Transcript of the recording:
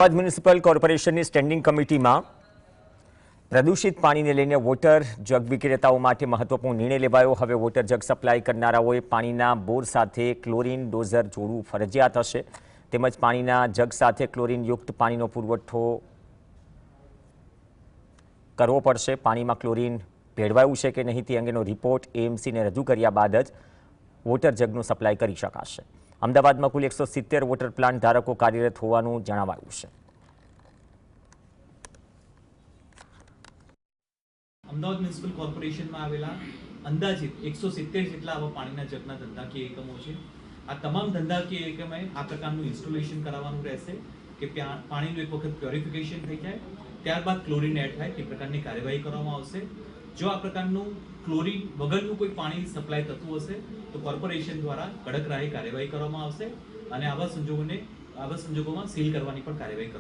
Ahmedabad municipal કોર્પોરેશનની standing કમિટીમાં પ્રદૂષિત પાણીને લઈને વોટર જગ વિક્રેતાઓ માટે મહત્વપૂર્ણ નિર્ણય લેવાયો। હવે વોટર જગ સપ્લાય કરનારાઓએ પાણીના બોર સાથે ક્લોરીન ડોઝર જોડવું ફરજિયાત હશે, તેમજ પાણીના જગ સાથે ક્લોરીનયુક્ત પાણીનો પુરવઠો કરવો પડશે। પાણીમાં ક્લોરીન ભેળવાયું છે કે નહીં તે અંગેનો રિપોર્ટ એએમસીને રજૂ કર્યા બાદ જ વોટર જગનું સપ્લાય કરી શકાશે। અમદાવાદમાં કુલ 170 વોટર પ્લાન્ટ ધારકો કાર્યરત હોવાનું જણાવાયું છે। અમદાવાદ મ્યુનિસિપલ કોર્પોરેશનમાં આવેલા અંદાજિત 170 જેટલા આવા પાણીના જગના ધંધાકીય એકમો છે। આ તમામ ધંધાકીય એકમે આ પ્રકારનું ઇન્સ્ટોલેશન કરાવવાનું રહેશે કે પાણીનું એક વખત પ્યોરિફિકેશન થઈ જાય, ત્યારબાદ ક્લોરીન એડ થાય તે પ્રકારની કાર્યવાહી કરવામાં આવશે। જો આ પ્રકારનું ક્લોરીન વગરનું કોઈ પાણી સપ્લાય થતું હશે તો કોર્પોરેશન દ્વારા કડક રાહે કાર્યવાહી કરવામાં આવશે અને આવા સંજોગોમાં સીલ કરવાની પણ કાર્યવાહી